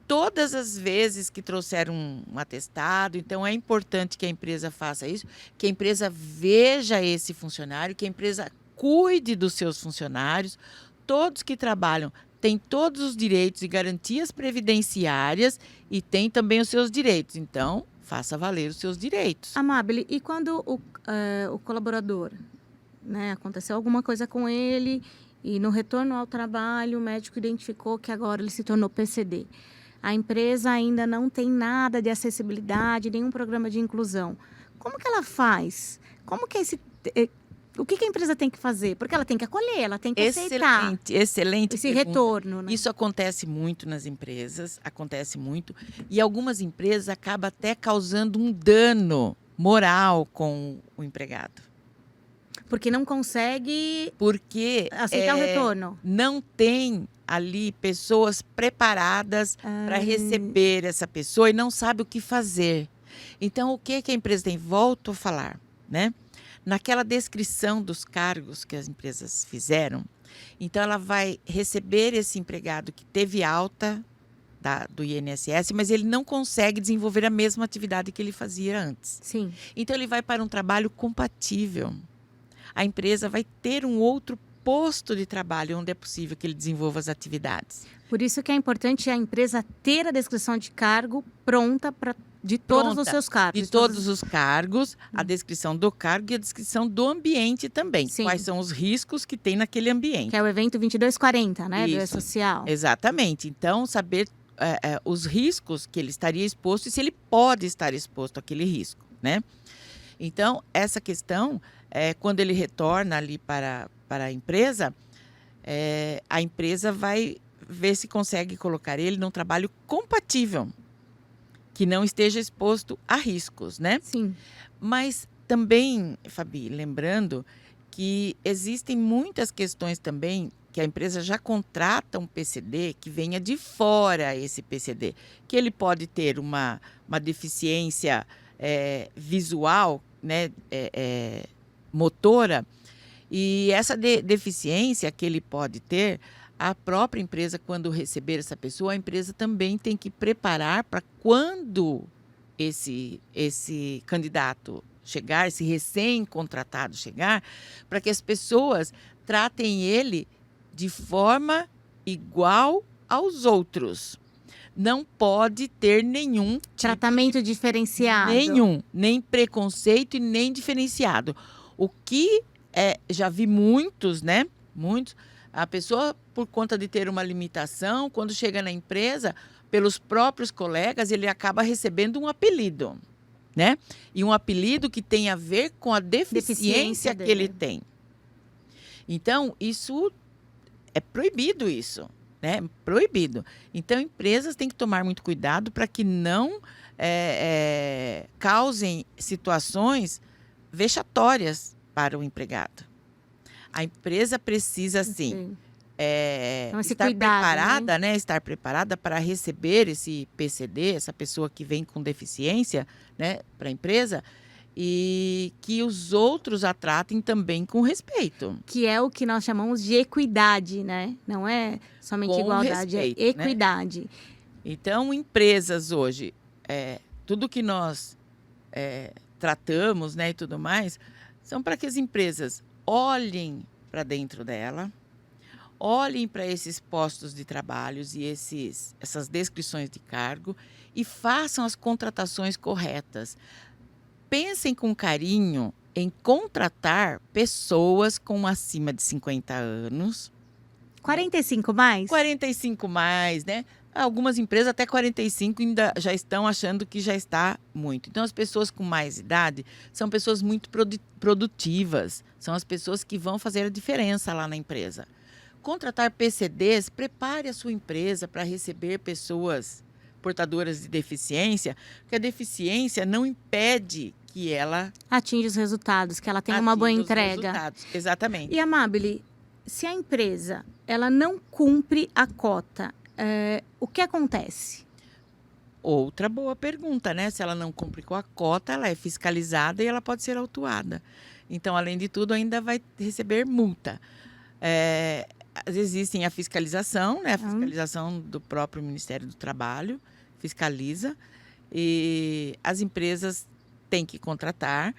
todas as vezes que trouxeram um atestado. Então, é importante que a empresa faça isso, que a empresa veja esse funcionário, que a empresa cuide dos seus funcionários. Todos que trabalham têm todos os direitos e garantias previdenciárias e têm também os seus direitos. Então, faça valer os seus direitos. Amabile, e quando o colaborador, né, aconteceu alguma coisa com ele e no retorno ao trabalho o médico identificou que agora ele se tornou PCD. A empresa ainda não tem nada de acessibilidade, nenhum programa de inclusão. Como que ela faz? Como que o que a empresa tem que fazer? Porque ela tem que acolher, ela tem que aceitar. Excelente esse pergunta. retorno, né? Isso acontece muito nas empresas, acontece muito. E algumas empresas acabam até causando um dano moral com o empregado. Porque não consegue Porque aceitar o retorno. Não tem ali pessoas preparadas para receber essa pessoa e não sabe o que fazer. Então, o que a empresa tem? Volto a falar, né? Naquela descrição dos cargos que as empresas fizeram, então ela vai receber esse empregado que teve alta do INSS, mas ele não consegue desenvolver a mesma atividade que ele fazia antes. Sim. Então, ele vai para um trabalho compatível. A empresa vai ter um outro posto de trabalho onde é possível que ele desenvolva as atividades. Por isso que é importante a empresa ter a descrição de cargo pronta para De todos os pronta, seus cargos. de todos os cargos, a descrição do cargo e a descrição do ambiente também. Sim. Quais são os riscos que tem naquele ambiente. Que é o evento 2240, né? Do Isso. E-Social. Exatamente. Então, saber os riscos que ele estaria exposto e se ele pode estar exposto àquele risco, né? Então, essa questão, quando ele retorna ali para a empresa vai ver se consegue colocar ele num trabalho compatível, que não esteja exposto a riscos, né? Sim. Mas também, Fabi, lembrando que existem muitas questões também que a empresa já contrata um PCD que venha de fora esse PCD, que ele pode ter uma deficiência visual, né, motora, e essa deficiência que ele pode ter, a própria empresa, quando receber essa pessoa, a empresa também tem que preparar para quando esse candidato chegar, esse recém-contratado chegar, para que as pessoas tratem ele de forma igual aos outros. Não pode ter nenhum Tratamento diferenciado. nem preconceito e nem diferenciado. O que já vi muitos, né? Muitos. A pessoa, por conta de ter uma limitação, quando chega na empresa, pelos próprios colegas, ele acaba recebendo um apelido, né? E um apelido que tem a ver com a deficiência que ele tem. Então, isso é proibido, isso, né? Proibido. Então, empresas têm que tomar muito cuidado para que não causem situações vexatórias para o empregado. A empresa precisa, sim, então, estar cuidado, preparada, né? Estar preparada para receber esse PCD, essa pessoa que vem com deficiência, né, para a empresa, e que os outros a tratem também com respeito. Que é o que nós chamamos de equidade, né? Não é somente Com igualdade, respeito, é equidade. Né? Então, empresas hoje, tudo que nós tratamos, né, e tudo mais, são para que as empresas olhem para dentro dela, olhem para esses postos de trabalho e essas descrições de cargo e façam as contratações corretas. Pensem com carinho em contratar pessoas com acima de 50 anos. 45 mais? 45 mais, né? Algumas empresas até 45 ainda já estão achando que já está muito. Então, as pessoas com mais idade são pessoas muito produtivas. São as pessoas que vão fazer a diferença lá na empresa. Contratar PCDs, prepare a sua empresa para receber pessoas portadoras de deficiência, porque a deficiência não impede que ela atinja os resultados, que ela tenha uma boa entrega. Resultados. Exatamente. E, Amábile, se a empresa ela não cumpre a cota, o que acontece? Outra boa pergunta, né? Se ela não cumpre com a cota, ela é fiscalizada e ela pode ser autuada. Então, além de tudo, ainda vai receber multa. Existem a fiscalização, né? A fiscalização do próprio Ministério do Trabalho, fiscaliza. E as empresas têm que contratar.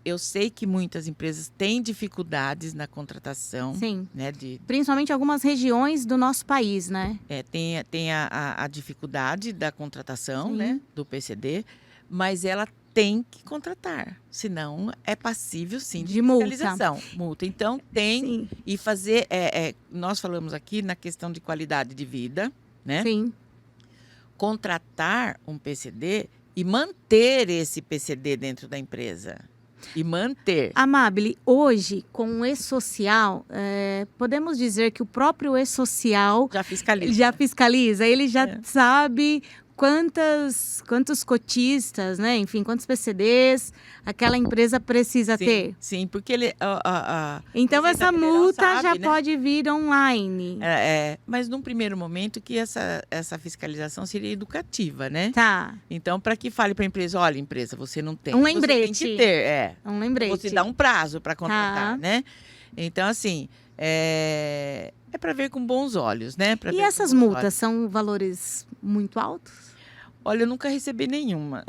Eu sei que muitas empresas têm dificuldades na contratação. Sim. Né, principalmente em algumas regiões do nosso país, né? Tem a dificuldade da contratação, né, do PCD, mas ela tem que contratar, senão é passível, sim, de fiscalização. Multa. Então, tem e fazer... nós falamos aqui na questão de qualidade de vida, né? Sim. Contratar um PCD e manter esse PCD dentro da empresa. E manter. Amábile, hoje, com o E-Social, podemos dizer que o próprio E-Social já fiscaliza. Ele já sabe quantos cotistas, né? Enfim, quantos PCDs aquela empresa precisa ter. Sim, porque ele... então, essa multa já pode vir online. Mas num primeiro momento que essa fiscalização seria educativa, né? Tá. Então, para que fale para a empresa, olha, empresa, você não tem. Um lembrete. Você tem que ter, Um lembrete. Você dá um prazo para contratar, né? Então, assim, é para ver com bons olhos, né? E essas multas são valores muito altos? Olha, eu nunca recebi nenhuma.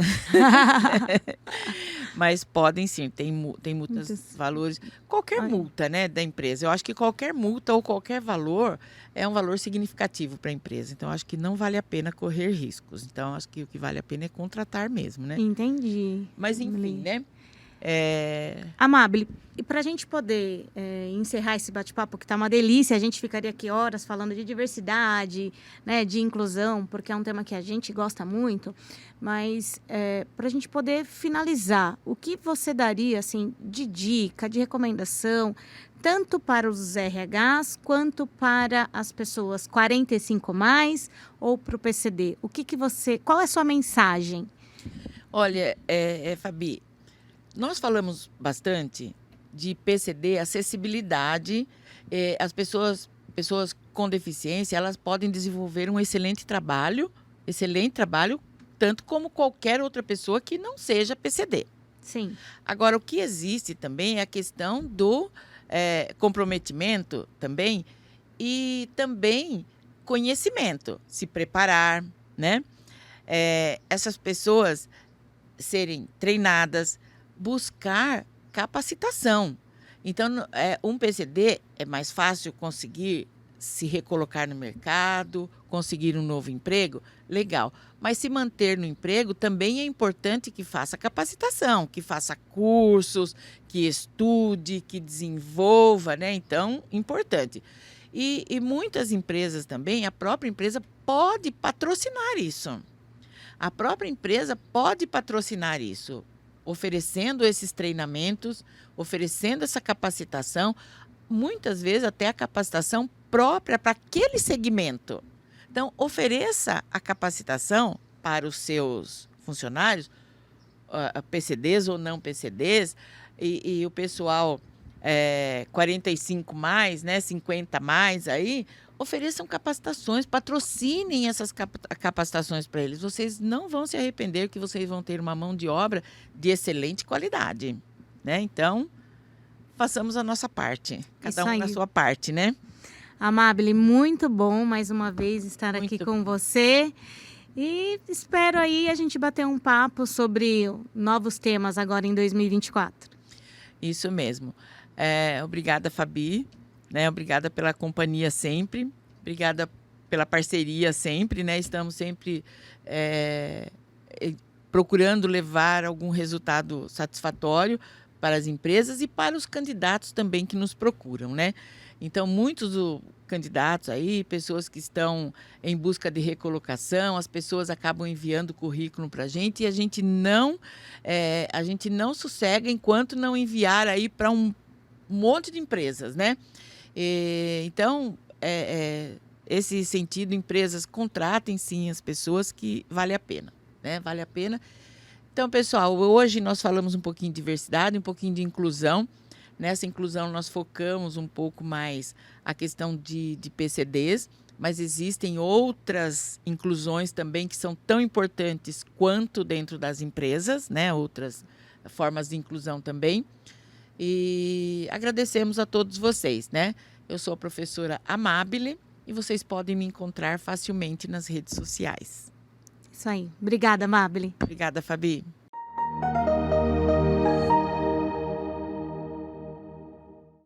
Mas podem sim, tem multas, Muitas. valores, qualquer Ai, multa, né, da empresa. Eu acho que qualquer multa ou qualquer valor é um valor significativo para a empresa. Então, acho que não vale a pena correr riscos. Então, acho que o que vale a pena é contratar mesmo, né? entendi, Mas, enfim, Amabile. né? É, Amabile, e para a gente poder encerrar esse bate-papo, que está uma delícia, a gente ficaria aqui horas falando de diversidade, né, de inclusão, porque é um tema que a gente gosta muito, mas para a gente poder finalizar, o que você daria assim, de dica, de recomendação, tanto para os RHs quanto para as pessoas 45 mais ou para o PCD? Qual é a sua mensagem? olha, Fabi, nós falamos bastante de PCD, acessibilidade. As pessoas com deficiência, elas podem desenvolver um excelente trabalho, tanto como qualquer outra pessoa que não seja PCD. Sim, Agora, o que existe também é a questão do comprometimento também e também conhecimento, se preparar, né? Essas pessoas serem treinadas, buscar capacitação. Então, um PCD é mais fácil conseguir se recolocar no mercado, conseguir um novo emprego, legal. Mas se manter no emprego também é importante que faça capacitação, que faça cursos, que estude, que desenvolva, né? Então, importante. E muitas empresas também, a própria empresa pode patrocinar isso. A própria empresa pode patrocinar isso, oferecendo esses treinamentos, oferecendo essa capacitação, muitas vezes até a capacitação própria para aquele segmento. Então, ofereça a capacitação para os seus funcionários, PCDs ou não PCDs, e o pessoal 45 mais, né, 50 mais aí, ofereçam capacitações, patrocinem essas capacitações para eles. Vocês não vão se arrepender que vocês vão ter uma mão de obra de excelente qualidade, né? Então, façamos a nossa parte, cada isso um na aí. sua parte, né? Amabile, muito bom mais uma vez estar aqui Muito com você. E espero aí a gente bater um papo sobre novos temas agora em 2024. Isso mesmo. Obrigada, Fabi, né? Obrigada pela companhia sempre. Obrigada pela parceria sempre, né? Estamos sempre procurando levar algum resultado satisfatório para as empresas e para os candidatos também que nos procuram, né? Então, muitos candidatos aí, pessoas que estão em busca de recolocação, as pessoas acabam enviando currículo para a gente e a gente não sossega enquanto não enviar aí para um monte de empresas, né? Então, esse sentido, empresas contratem sim as pessoas que vale a pena, né? Vale a pena. Então, pessoal, hoje nós falamos um pouquinho de diversidade, um pouquinho de inclusão. Nessa inclusão, nós focamos um pouco mais a questão de PCDs, mas existem outras inclusões também que são tão importantes quanto dentro das empresas, né? Outras formas de inclusão também. E agradecemos a todos vocês, né? Eu sou a professora Amabile e vocês podem me encontrar facilmente nas redes sociais. Isso aí. Obrigada, Amabile. Obrigada, Fabi.